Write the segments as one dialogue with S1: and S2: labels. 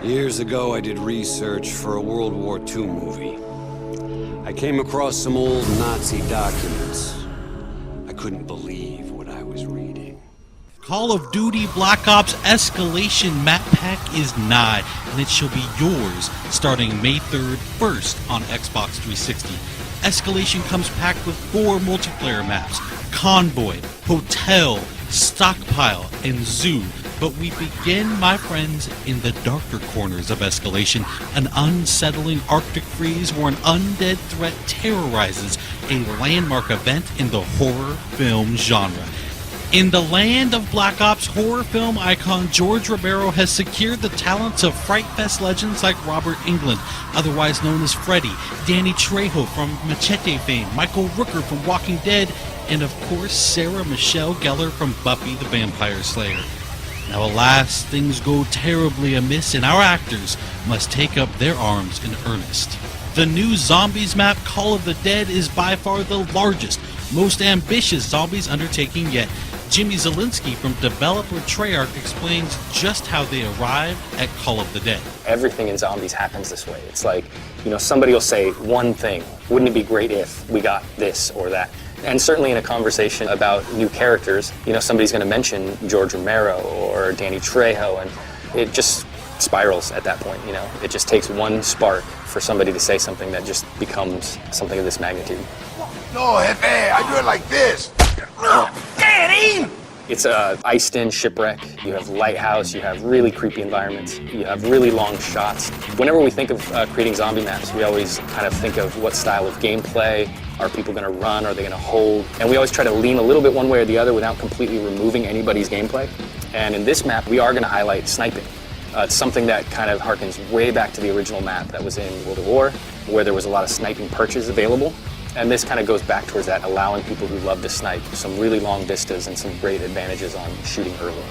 S1: Years ago, I did research for a World War II movie. I came across some old Nazi documents. I couldn't believe what I was reading.
S2: Call of Duty Black Ops Escalation map pack is nigh, and it shall be yours starting May 3rd, first on Xbox 360. Escalation comes packed with 4 multiplayer maps: Convoy, Hotel, Stockpile, and Zoo. But we begin, my friends, in the darker corners of Escalation, an unsettling Arctic freeze where an undead threat terrorizes a landmark event in the horror film genre. In the land of Black Ops, horror film icon George Romero has secured the talents of Fright Fest legends like Robert Englund, otherwise known as Freddy, Danny Trejo from Machete fame, Michael Rooker from Walking Dead, and of course Sarah Michelle Gellar from Buffy the Vampire Slayer. Now alas, things go terribly amiss and our actors must take up their arms in earnest. The new Zombies map, Call of the Dead, is by far the largest, most ambitious zombies undertaking yet. Jimmy Zielinski from developer Treyarch explains just how they arrived at Call of the Dead.
S3: Everything in Zombies happens this way. It's like, somebody will say one thing. Wouldn't it be great if we got this or that? And certainly in a conversation about new characters, somebody's going to mention George Romero or Danny Trejo, and it just spirals at that point. It just takes one spark for somebody to say something that just becomes something of this magnitude.
S4: No, Jefe, I do it like this. Daddy!
S3: It's a iced-in shipwreck. You have lighthouse, you have really creepy environments, you have really long shots. Whenever we think of creating zombie maps, we always kind of think of what style of gameplay. Are people going to run? Are they going to hold? And we always try to lean a little bit one way or the other without completely removing anybody's gameplay. And in this map, we are going to highlight sniping. It's something that kind of harkens way back to the original map that was in World at War, where there was a lot of sniping perches available. And this kind of goes back towards that, allowing people who love to snipe some really long vistas and some great advantages on shooting early.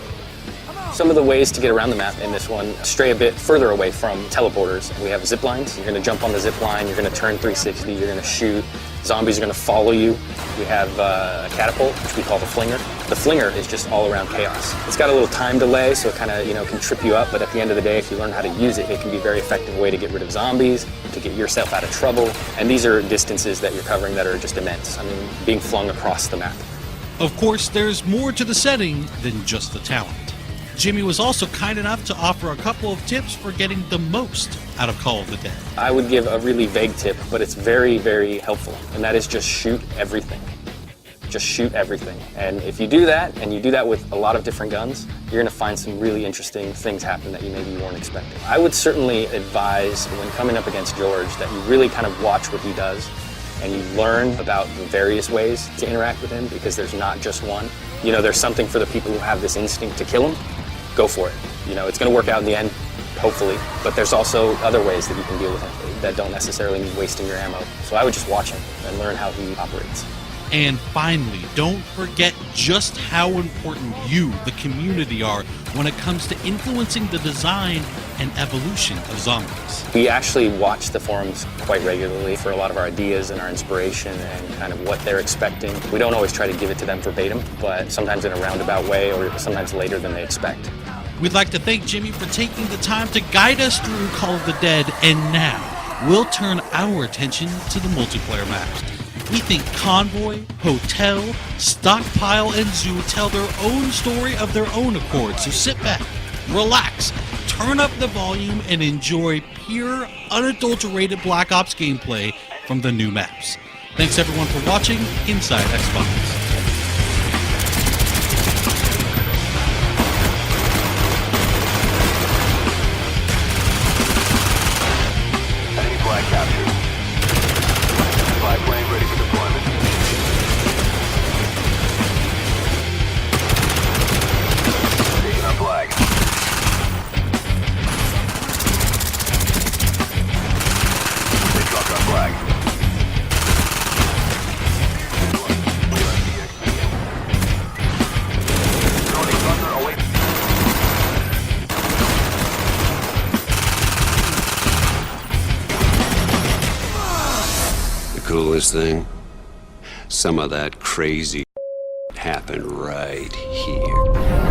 S3: Some of the ways to get around the map in this one stray a bit further away from teleporters. We have zip lines. You're going to jump on the zip line, you're going to turn 360, you're going to shoot. Zombies are going to follow you. We have a catapult, which we call the flinger. The flinger is just all around chaos. It's got a little time delay, so it kind of can trip you up, but at the end of the day, if you learn how to use it, it can be a very effective way to get rid of zombies, to get yourself out of trouble. And these are distances that you're covering that are just immense. I mean, being flung across the map.
S2: Of course, there's more to the setting than just the talent. Jimmy was also kind enough to offer a couple of tips for getting the most out of Call of the Dead.
S3: I would give a really vague tip, but it's very, very helpful, and that is just shoot everything. Just shoot everything. And if you do that, and you do that with a lot of different guns, you're going to find some really interesting things happen that you maybe weren't expecting. I would certainly advise, when coming up against George, that you really kind of watch what he does, and you learn about the various ways to interact with him, because there's not just one. There's something for the people who have this instinct to kill him. Go for it. It's going to work out in the end, hopefully, but there's also other ways that you can deal with him that don't necessarily mean wasting your ammo. So I would just watch him and learn how he operates.
S2: And finally, don't forget just how important you, the community, are when it comes to influencing the design and evolution of zombies.
S3: We actually watch the forums quite regularly for a lot of our ideas and our inspiration and kind of what they're expecting. We don't always try to give it to them verbatim, but sometimes in a roundabout way or sometimes later than they expect.
S2: We'd like to thank Jimmy for taking the time to guide us through Call of the Dead, and now we'll turn our attention to the multiplayer maps. We think Convoy, Hotel, Stockpile, and Zoo tell their own story of their own accord, so sit back, relax, turn up the volume, and enjoy pure, unadulterated Black Ops gameplay from the new maps. Thanks everyone for watching Inside Xbox.
S1: Coolest thing? Some of that crazy happened right here.